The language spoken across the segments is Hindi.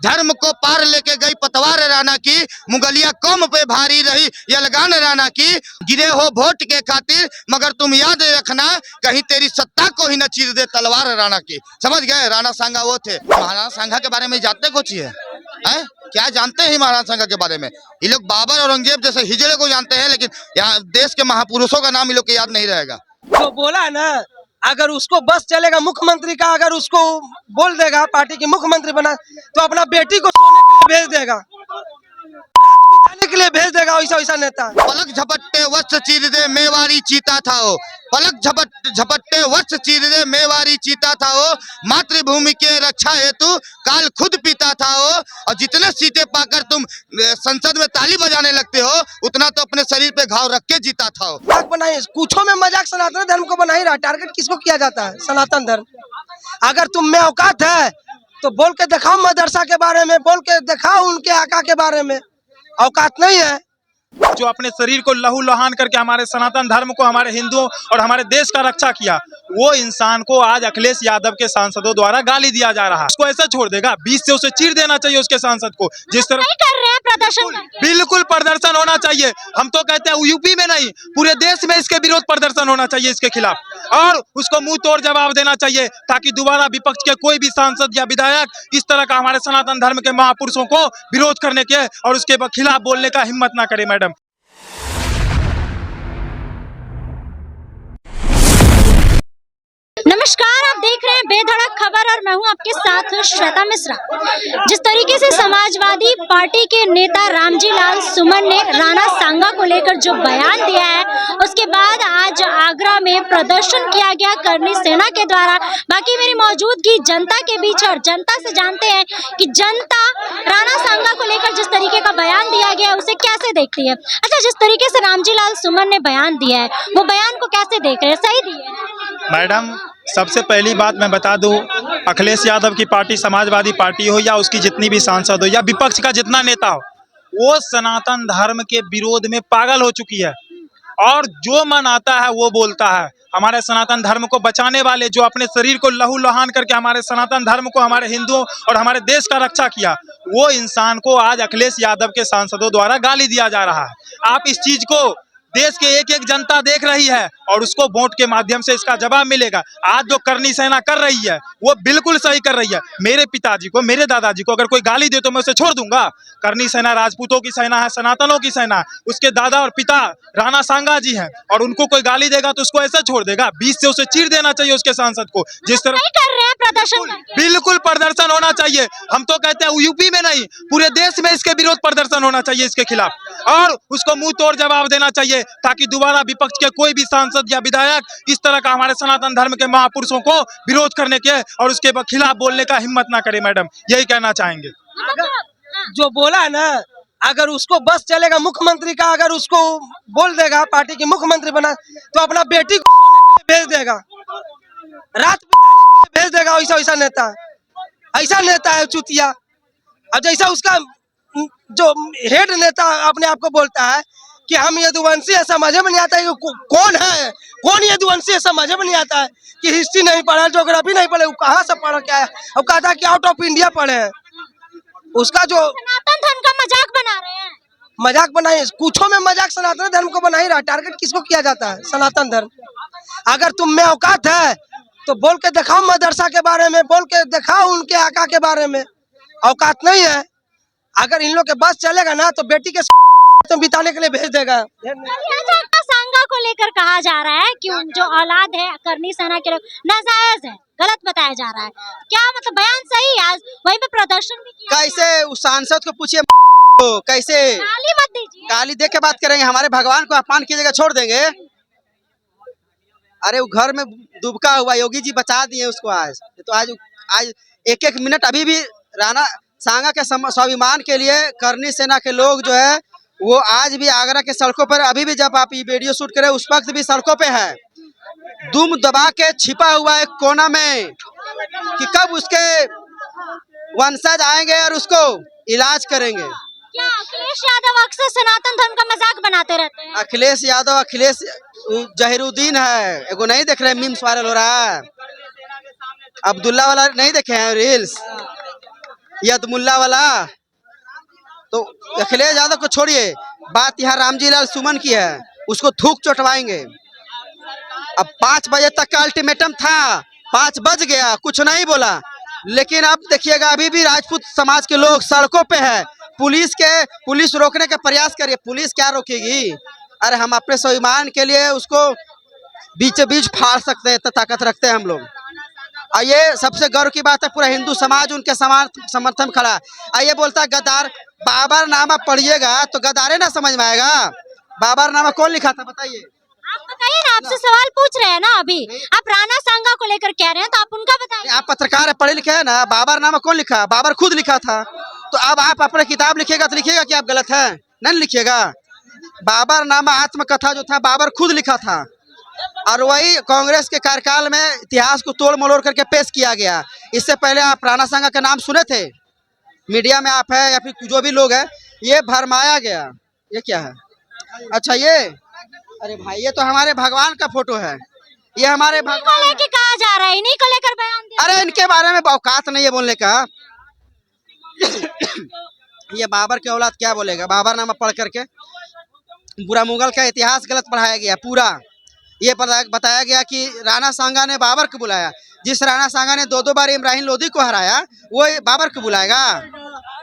धर्म को पार लेके गई पतवार राणा की, मुगलिया कौम पे भारी रही यलगान राणा की। गिरे हो वोट के खातिर मगर तुम याद रखना, कहीं तेरी सत्ता को ही न चीर दे तलवार राणा की। समझ गए? राणा सांगा वो थे। महाराणा सांगा के बारे में जानते कुछ है? क्या जानते हैं महाराणा सांगा के बारे में? ये लोग बाबर औरंगजेब जैसे हिजड़े को जानते हैं, लेकिन यहाँ देश के महापुरुषों का नाम ये लोग को याद नहीं रहेगा। जो बोला ना, अगर उसको बस चलेगा मुख्यमंत्री का, अगर उसको बोल देगा पार्टी की मुख्यमंत्री बना, तो अपना बेटी को सोने के लिए भेज देगा, रात बिताने के लिए भेज देगा। वैसा वैसा नेता। पलक झपट्टे वस्त्र चीर दे मेवारी चीता था वो, पलक झपट्टे वस्त्र चीर दे मेवारी चीता था वो। मातृभूमि के रक्षा हेतु काल खुद पीता था वो। और जितने सीटें पाकर तुम संसद में ताली बजाने लगते हो, उतना तो अपने शरीर पे घाव रख के जीता था वो। मजाक बनाए, कुछों में मजाक सनातन धर्म को बना ही रहा। टारगेट किसको किया जाता है? सनातन धर्म। अगर तुम में औकात है तो बोल के दिखाओ मदरसा के बारे में, बोल के दिखाओ उनके आका के बारे में। औकात नहीं है। जो अपने शरीर को लहू लुहान करके हमारे सनातन धर्म को, हमारे हिंदुओं और हमारे देश का रक्षा किया, वो इंसान को आज अखिलेश यादव के सांसदों द्वारा गाली दिया जा रहा है। उसको ऐसा छोड़ देगा? 20 से उसे चीर देना चाहिए उसके सांसद को। जिस तरह कर रहे हैं प्रदर्शन, बिल्कुल प्रदर्शन होना चाहिए। हम तो कहते हैं यूपी में नहीं, पूरे देश में इसके विरोध प्रदर्शन होना चाहिए इसके खिलाफ, और उसको मुंह तोड़ जवाब देना चाहिए, ताकि दोबारा विपक्ष के कोई भी सांसद या विधायक इस तरह का हमारे सनातन धर्म के महापुरुषों को विरोध करने के और उसके खिलाफ बोलने का हिम्मत ना करे। मैडम, नमस्कार, आप देख रहे हैं बेधड़क खबर और मैं हूं आपके साथ श्वेता मिश्रा। जिस तरीके से समाजवादी पार्टी के नेता रामजी लाल सुमन ने राणा सांगा को लेकर जो बयान दिया है, उसके बाद आज आगरा में प्रदर्शन किया गया करनी सेना के द्वारा। बाकी मेरी मौजूदगी जनता के बीच और जनता से जानते हैं कि जनता राणा सांगा को लेकर जिस तरीके का बयान दिया गया उसे कैसे देखती है। अच्छा, जिस तरीके से रामजी लाल सुमन ने बयान दिया है, वो बयान को कैसे देख रहे हैं? सही दिए? मैडम, सबसे पहली बात मैं बता दूं, अखिलेश यादव की पार्टी समाजवादी पार्टी हो या उसकी जितनी भी सांसद हो या विपक्ष का जितना नेता हो, वो सनातन धर्म के विरोध में पागल हो चुकी है और जो मन आता है वो बोलता है। हमारे सनातन धर्म को बचाने वाले, जो अपने शरीर को लहू लुहान करके हमारे सनातन धर्म को, हमारे हिंदुओं और हमारे देश का रक्षा किया, वो इंसान को आज अखिलेश यादव के सांसदों द्वारा गाली दिया जा रहा है। आप इस चीज को देश के एक एक जनता देख रही है और उसको वोट के माध्यम से इसका जवाब मिलेगा। आज जो करनी सेना कर रही है वो बिल्कुल सही कर रही है। मेरे पिताजी को, मेरे दादाजी को अगर कोई गाली दे तो मैं उसे छोड़ दूंगा? करनी सेना राजपूतों की सेना है, सनातनों की सेना है। उसके दादा और पिता राणा सांगा जी हैं और उनको कोई गाली देगा तो उसको ऐसा छोड़ देगा? 20 से उसे चीर देना चाहिए उसके सांसद को। जिस तरह कर रहे हैं प्रदर्शन, बिल्कुल प्रदर्शन होना चाहिए। हम तो कहते हैं यूपी में नहीं, पूरे देश में इसके विरोध प्रदर्शन होना चाहिए इसके खिलाफ, और उसको मुंह तोड़ जवाब देना चाहिए, ताकि दोबारा विपक्ष के कोई भी सांसद या विधायक इस तरह का हमारे सनातन धर्म के महापुरुषों को विरोध करने के और उसके खिलाफ बोलने का हिम्मत ना करे। मैडम, यही कहना चाहेंगे। जो बोला ना, अगर उसको बस चलेगा मुख्यमंत्री का, अगर उसको बोल देगा पार्टी की मुख्यमंत्री बना, तो अपना बेटी को सोने के लिए भेज देगा, रात बिताने के लिए भेज देगा। वैसा वैसा नेता, ऐसा नेता है चुतिया। और जैसा उसका जो हेड नेता अपने आप को बोलता है कि हम यदुवंशी है, समझ में नहीं आता है कौन है, कौन यदुवंशी है, समझ में नहीं आता है कि हिस्ट्री नहीं पढ़ा, ज्योग्राफी नहीं पढ़े, वो कहाँ से पढ़ा क्या है। अब कहता है कि आउट ऑफ इंडिया पढ़े हैं। उसका जो सनातन धर्म का मजाक बना रहे हैं। मजाक बनाए, कुछों में मजाक सनातन धर्म को बना ही रहा। टारगेट किसको किया जाता है? सनातन धर्म। अगर तुम में औकात है तो बोल के दिखाओ मदरसा के बारे में, बोल के दिखाओ उनके आका के बारे में। औकात नहीं है। अगर इन लोग के बस चलेगा ना तो बेटी के तो बिताने के लिए भेज देगा। सांगा को लेकर कहा जा रहा है कि जो औलाद है करनी सेना के लोग नाजायज है, गलत बताया जा रहा है। क्या मतलब बयान सही है? आज वहीं पे प्रदर्शन भी किया। कैसे उस सांसद को पूछिए, कैसे गाली मत दीजिए। गाली दे के बात करेंगे? हमारे भगवान को अपमान की जगह छोड़ देंगे? अरे वो घर में डूबका हुआ, योगी जी बचा दिए उसको। आज तो आज एक एक मिनट अभी भी राणा सांगा के स्वाभिमान के लिए करनी सेना के लोग जो है वो आज भी आगरा के सड़कों पर, अभी भी जब आप ये वीडियो शूट करें उस वक्त भी सड़कों पे है, दुम दबा के छिपा हुआ एक कोना में कि कब उसके वंशज आएंगे और उसको इलाज करेंगे। क्या अखिलेश यादव अक्सर सनातन धर्म का मजाक बनाते रहते हैं? अखिलेश यादव, अखिलेश जहीरुद्दीन है, एगो नहीं देख रहे मीम्स वायरल हो रहा है, अब्दुल्ला वाला नहीं देखे हैं रील्स? यदमुल्ला वाला। तो अखिलेश यादव को छोड़िए, बात यहाँ रामजी लाल सुमन की है, उसको थूक चोटवाएंगे। अब 5 बजे तक का अल्टीमेटम था, 5 बज गया, कुछ नहीं बोला, लेकिन अब देखिएगा अभी भी राजपूत समाज के लोग सड़कों पे है। पुलिस रोकने का प्रयास करिए, पुलिस क्या रोकेगी? अरे हम अपने स्वाभिमान के लिए उसको बीचों बीच फाड़ सकते हैं, तो ताकत रखते हैं हम लोग। आइए, सबसे गर्व की बात है, पूरा हिंदू समाज उनके समर्थन में खड़ा। आइए, बोलता है गद्दार, बाबरनामा पढ़िएगा तो गद्दारे ना समझ में आएगा। बाबरनामा कौन लिखा था बताइए? आप बताइए ना, आपसे सवाल पूछ रहे हैं ना अभी, आप राणा सांगा को लेकर कह रहे हैं, तो आप उनका बताइए। आप पत्रकार है, पढ़े लिखे हैं ना, बाबरनामा कौन लिखा? बाबर खुद लिखा था। तो अब आप अपने किताब लिखिएगा तो लिखिएगा कि आप गलत है? नहीं लिखिएगा। बाबरनामा आत्मकथा जो था बाबर खुद लिखा था, और वही कांग्रेस के कार्यकाल में इतिहास को तोड़ मरोड़ करके पेश किया गया। इससे पहले आप राणा सांगा का नाम सुने थे? मीडिया में आप है या फिर जो भी लोग है, ये भरमाया गया। ये क्या है? अच्छा, ये अरे भाई, ये तो हमारे भगवान का फोटो है, ये हमारे इन्हीं को भगवान लेके कहा जा रहा है, इन्हीं को लेकर बयान दिया। अरे इनके बारे में औकात नहीं है बोलने का। ये बाबर की औलाद क्या बोलेगा? बाबरनामा पढ़ करके पूरा मुगल का इतिहास गलत पढ़ाया गया पूरा। ये बताया गया कि राणा सांगा ने बाबर को बुलाया। जिस राणा सांगा ने 2 बार इब्राहिम लोदी को हराया, वो बाबर को बुलाएगा?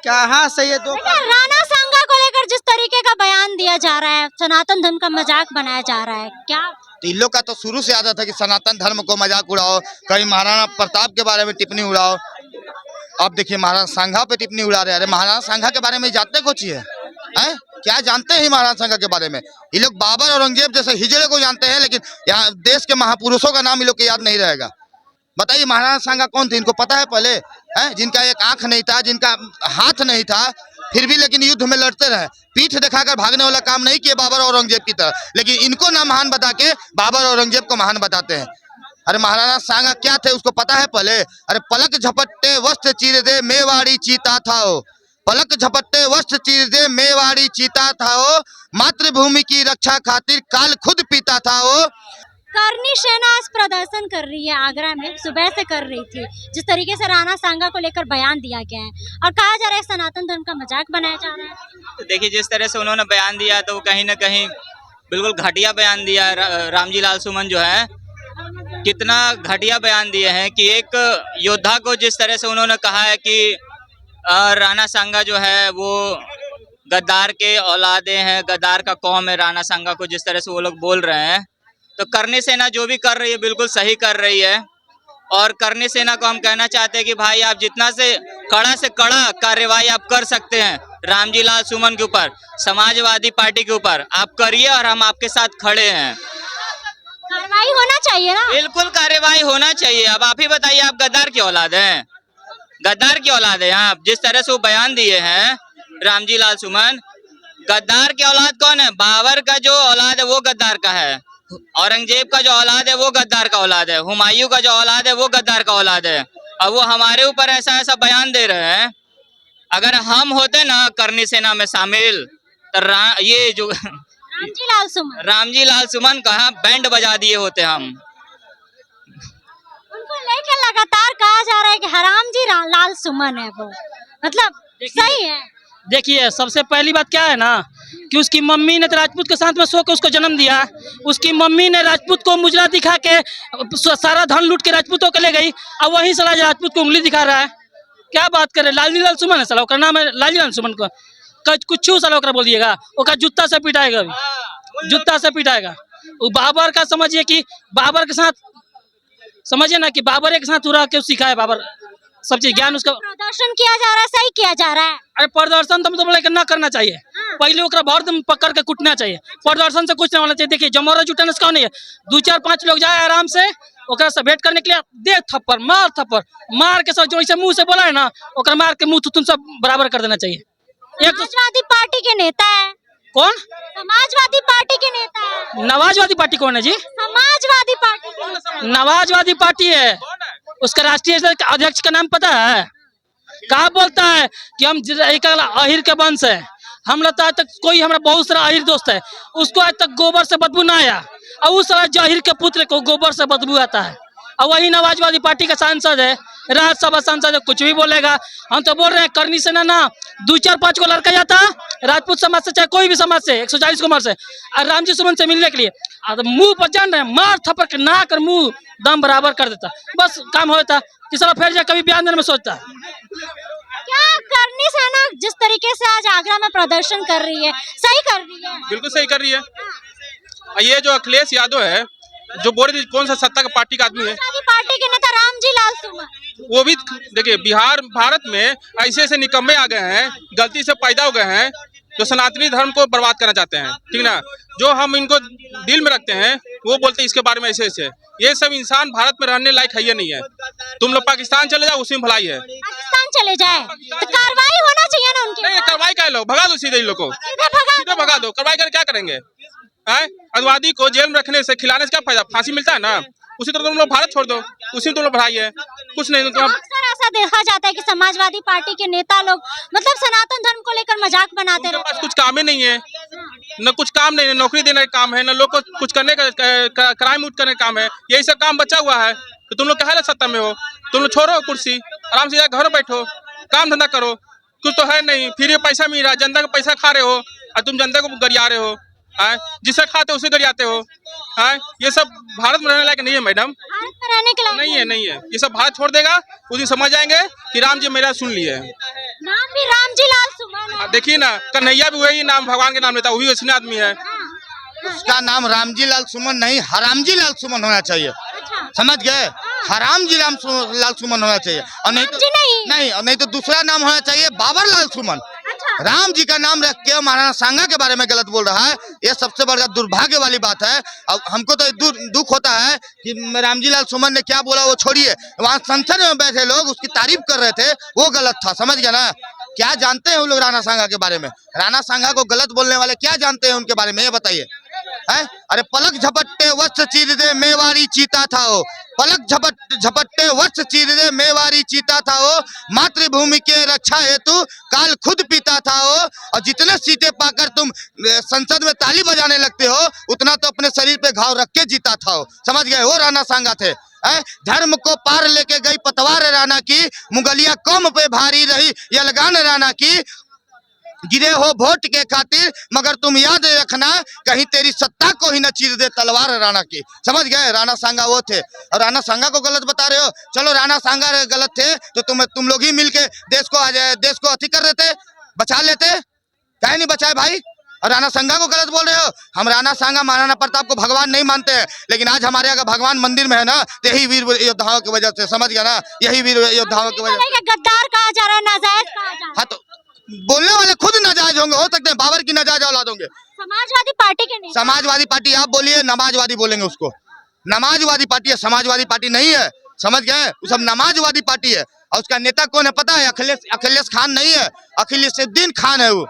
कहाँ से ये दो? राणा सांगा को लेकर जिस तरीके का बयान दिया जा रहा है, सनातन धर्म का मजाक बनाया जा रहा है, क्या तो इन लोग का तो शुरू से आदत है कि सनातन धर्म को मजाक उड़ाओ, कहीं महाराणा प्रताप के बारे में टिप्पणी उड़ाओ। अब देखिए महाराणा सांगा पे टिप्पणी उड़ा रहे हैं। अरे महाराणा सांगा के बारे में जानते कुछ है? क्या जानते हैं महाराणा सांगा के बारे में? ये लोग बाबर औरंगजेब जैसे हिजड़े को जानते हैं, लेकिन यहाँ देश के महापुरुषों का नाम ये लोग को याद नहीं रहेगा। बताइए महाराणा सांगा कौन थे? इनको पता है पहले? जिनका एक आंख नहीं था, जिनका हाथ नहीं था, फिर भी लेकिन युद्ध में लड़ते रहे, पीठ दिखाकर भागने वाला काम नहीं किए बाबर औरंगजेब की तरह, लेकिन इनको ना महान बता के बाबर औरंगजेब को महान बताते हैं। अरे महाराणा सांगा क्या थे उसको पता है पहले? अरे पलक झपट्टे वस्त्र चीर दे मेवाड़ी चीता था वो, पलक झपट्टे वस्त्र चीर दे मेवाड़ी चीता था वो, मातृभूमि की रक्षा खातिर काल खुद पीता था वो। करनी सेना आज प्रदर्शन कर रही है आगरा में, सुबह से कर रही थी। जिस तरीके से राणा सांगा को लेकर बयान दिया गया है और कहा जा रहा है सनातन धर्म का मजाक बनाया जा रहा है। तो देखिए, जिस तरह से उन्होंने बयान दिया तो कहीं ना कहीं बिल्कुल घटिया बयान दिया है। रामजी लाल सुमन जो है, कितना घटिया बयान दिए हैं कि एक योद्धा को जिस तरह से उन्होंने कहा है कि राणा सांगा जो है वो गद्दार के औलादे हैं, गद्दार का कौम है राणा सांगा को, जिस तरह से वो लोग बोल रहे हैं। तो करनी सेना जो भी कर रही है बिल्कुल सही कर रही है, और करनी सेना को हम कहना चाहते हैं कि भाई आप जितना से कड़ा कार्यवाही आप कर सकते हैं रामजी लाल सुमन के ऊपर, समाजवादी पार्टी के ऊपर, आप करिए और हम आपके साथ खड़े हैं। कार्रवाई होना चाहिए ना? बिल्कुल कार्यवाही होना चाहिए। अब आप ही बताइए, आप गद्दार की औलाद हैं? गद्दार की औलाद है आप? जिस तरह से वो बयान दिए हैं रामजी लाल सुमन, गद्दार की औलाद कौन है? बाबर का जो औलाद है वो गद्दार का है, औरंगजेब का जो औलाद है वो गद्दार का औलाद है, हुमायूं का जो औलाद है वो गद्दार का औलाद है। अब वो हमारे ऊपर ऐसा ऐसा बयान दे रहे हैं। अगर हम होते ना करनी सेना में शामिल, तो ये जो रामजी लाल सुमन का बैंड बजा दिए होते हम। उनको लेकर लगातार कहा जा रहा है कि हरामजी लाल सुमन है वो, मतलब सही है। देखिए, सबसे पहली बात क्या है ना कि उसकी मम्मी ने तो राजपूत के साथ में सो के उसको जन्म दिया। उसकी मम्मी ने राजपूत को मुजरा दिखा के सारा धन लूट के राजपूतों को ले गई, अब वही साला राजपूत को उंगली दिखा रहा है। क्या बात करे? लालजी लाल सुमन है साला, उसका नाम है लालजी लाल सुमन को कुछ साला बोल दिएगा, वो जूता से पिटाएगा, अभी जूता से पिटाएगा। वो बाबर का समझिए कि बाबर के साथ समझिए ना कि बाबर के साथ रह के सिखाए बाबर सब चीज ज्ञान। उसका प्रदर्शन किया जा रहा है, सही किया जा रहा है। अरे प्रदर्शन तो मतलब ना करना चाहिए, पहले ओकरा बहुत पकड़ के कुटना चाहिए। प्रदर्शन से कुछ नहीं होना चाहिए। देखिए, जमोरा जुटाने से कौन नहीं है, 2-4-5 लोग जाए आराम से ओकरा से भेंट करने के लिए, दे थप्पड़ मार के सब जो ऐसे मुंह से बोला है ना, ओकरा मार के मुंह तुम सब बराबर कर देना चाहिए। समाजवादी पार्टी के नेता है कौन? समाजवादी पार्टी के नेता है। नवाजवादी पार्टी कौन है जी? समाजवादी पार्टी के नेता है। नवाजवादी पार्टी है, उसका राष्ट्रीय अध्यक्ष का नाम पता है? कहा बोलता है कि हम अहिर के वंश है, हम लगता है तक कोई हमारा बहुत सारा अहिर दोस्त है, उसको आज तक गोबर से बदबू ना आया, और उस जहिर के पुत्र को गोबर से बदबू आता है। और वही नवाजवादी पार्टी का सांसद है राज्यसभा सांसद है, कुछ भी बोलेगा। हम तो बोल रहे हैं करनी सेना ना 2-4-5 को लड़का जाता राजपूत समाज से, चाहे कोई भी समाज से, 140 कुमार से, और रामजी सुमन से मिलने के लिए मुंह पर जान रहे मार थप्पड़ के ना कर मुंह दम बराबर कर देता, बस काम होता। तीसरा फिर जाए कभी बयान देने में सोचता। क्या करनी सेना जिस तरीके से आज आगरा में प्रदर्शन कर रही है, सही कर रही है? बिल्कुल सही कर रही है। ये जो अखिलेश यादव है, जो बोल रही थी कौन सा सत्ता का पार्टी का आदमी है, समाजवादी पार्टी के नेता रामजी लाल सुमन, वो भी देखिए बिहार भारत में ऐसे ऐसे निकम्मे आ गए हैं, गलती से पैदा हो गए हैं, जो सनातनी धर्म को बर्बाद करना चाहते हैं, ठीक ना। जो हम इनको दिल में रखते हैं वो बोलते हैं इसके बारे में ऐसे ऐसे। ये सब इंसान भारत में रहने लायक है ये नहीं है। तुम लोग पाकिस्तान चले जाओ, उसी में भलाई है। पाकिस्तान चले जाए तो कार्रवाई होना चाहिए ना उनके नहीं, कार्रवाई कर लो, भगा दो सीधे इन लोग को, सीधे भगा दो। कार्रवाई कर क्या करेंगे? आतंकवादी को जेल में रखने से, खिलाने से क्या फायदा? फांसी मिलता है ना। उसी तरह तुम लोग भारत छोड़ दो, उसी में तुम लोग बढ़ाई है, कुछ नहीं। अक्सर ऐसा देखा जाता है कि समाजवादी पार्टी के नेता लोग मतलब सनातन धर्म को लेकर मजाक बनाते रहते हैं। कुछ काम ही नहीं है, न कुछ काम नहीं है, नौकरी देने का काम है, न लोग को कुछ करने का, क्राइम उठ करने का काम है। यही सब काम बचा हुआ है। तो तुम लोग क्या सत्ता में हो? तुम लोग छोड़ो कुर्सी, आराम से जाकर घर बैठो, काम धंधा करो। कुछ तो है नहीं, फिर ये पैसा मिल रहा है, जनता का पैसा खा रहे हो और तुम जनता को गरिया रहे हो। जिसे खाते उसे गरियाते हो। ये सब भारत में रहने लायक नहीं है मैडम, भारत में रहने के नहीं है, नहीं है। ये सब भारत छोड़ देगा, उस दिन समझ जाएंगे कि राम जी मेरा सुन लिए। नाम भी रामजी लाल सुमन है। देखिए ना, कन्हैया भी वही नाम, भगवान के नाम लेता, वही वैसे आदमी है। उसका नाम रामजी लाल सुमन नहीं, हरामजी लाल सुमन होना चाहिए, समझ गए? हरामजी लाल सुमन होना चाहिए, और नहीं तो नहीं, और नहीं तो दूसरा नाम होना चाहिए बाबर लाल सुमन। राम जी का नाम रख के महाराणा सांगा के बारे में गलत बोल रहा है, ये सबसे बड़ा दुर्भाग्य वाली बात है। अब हमको तो दुख होता है कि रामजी लाल सुमन ने क्या बोला वो छोड़िए, वहाँ संसद में बैठे लोग उसकी तारीफ कर रहे थे, वो गलत था, समझ गया ना। क्या जानते हैं वो लोग राणा सांगा के बारे में? राणा सांगा को गलत बोलने वाले क्या जानते हैं उनके बारे में, ये बताइए। अरे पलक झपट्टे वस्त्र चीर दे मेवारी चीता था वो, पलक झपट्टे वस्त्र चीर दे मेवारी चीता था वो, मातृभूमि के रक्षा हेतु काल खुद पीता था वो। और जितने सीटें पाकर तुम संसद में ताली बजाने लगते हो, उतना तो अपने शरीर पे घाव रख के जीता था वो, समझ गए? वो राणा सांगा थे। धर्म को पार लेके गई पतवार राणा की, मुगलिया कौम पे भारी रही ये लगान राणा की। गिरे हो वोट के खातिर, मगर तुम याद रखना कहीं तेरी सत्ता को ही न चीर दे तलवार राणा की, समझ गए? राणा सांगा वो थे, और राणा सांगा को गलत बता रहे हो। चलो राणा सांगा गलत थे तो तुम लोग ही मिलके देश को अति कर देते, बचा लेते, क्या नहीं बचाए भाई? और राणा सांगा को गलत बोल रहे हो। हम राणा सांगा महाराणा प्रताप को भगवान नहीं मानते हैं, लेकिन आज हमारे यहाँ भगवान मंदिर में है ना, यही वीर योद्धाओं की वजह से, समझ गया ना? यही वीर योद्धाओं की वजह से। गद्दार कहा जा रहा है, नाजायज कहा जा रहा है। हाँ, तो बोलने वाले खुद नाजायज होंगे, हो सकते हैं बाबर की नाजायज औलाद होंगे। समाजवादी पार्टी के नेता, समाजवादी पार्टी आप बोलिए, नमाजवादी बोलेंगे उसको। नमाजवादी पार्टी है, समाजवादी पार्टी नहीं है, समझ गए? वो सब नमाजवादी पार्टी है। और उसका नेता कौन है पता है? अखिलेश खान नहीं है, अखिलेशुद्दीन खान है वो।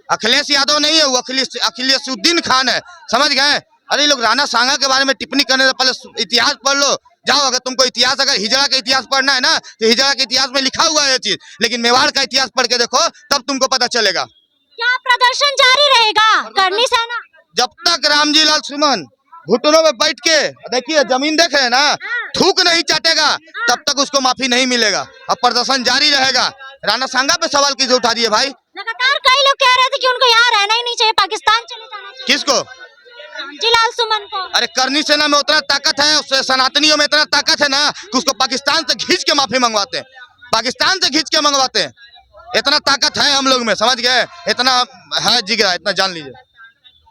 अखिलेश यादव नहीं है वो, अखिलेशुद्दीन खान है, समझ गए? अरे लोग राणा सांगा के बारे में टिप्पणी करने से पहले इतिहास पढ़ लो, जाओ। अगर तुमको इतिहास, अगर हिजड़ा का इतिहास पढ़ना है ना, तो हिजड़ा के इतिहास में लिखा हुआ है ये चीज, लेकिन मेवाड़ का इतिहास पढ़ के देखो, तब तुमको पता चलेगा। क्या प्रदर्शन जारी रहेगा करनी सेना? जब तक रामजी लाल सुमन घुटनों में बैठ के, देखिए जमीन देख रहे हैं ना, थूक नहीं चाटेगा, तब तक उसको माफी नहीं मिलेगा, अब प्रदर्शन जारी रहेगा। राणा सांगा पे सवाल किसे उठा दिए भाई? लगातार कई लोग कह रहे थे कि उनको यहाँ रहना ही नहीं चाहिए, पाकिस्तान चले जाना चाहिए। किसको? रामजी लाल सुमन को। अरे करनी सेना में उतना ताकत है, उससे सनातनियों में इतना ताकत है ना कि उसको पाकिस्तान से खींच के माफी मंगवाते हैं, पाकिस्तान से खींच के मंगवाते हैं। इतना ताकत है हम लोग में, समझ गए? इतना है जिगरा, इतना जान लीजिए।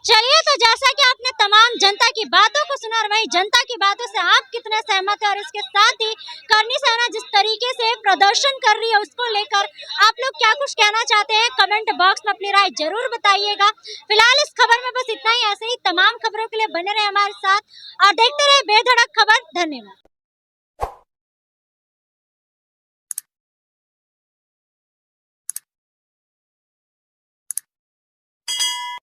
चलिए, तो जैसा कि आपने तमाम जनता की बातों को सुना, और वही जनता की बातों से आप कितने सहमत हैं, और इसके साथ ही करनी सेना जिस तरीके से प्रदर्शन कर रही है उसको लेकर आप लोग क्या कुछ कहना चाहते हैं, कमेंट बॉक्स में अपनी राय जरूर बताइएगा। फिलहाल इस खबर में बस इतना ही। ऐसे ही तमाम खबरों के लिए बने रहे हमारे साथ और देखते रहे बेधड़क खबर। धन्यवाद।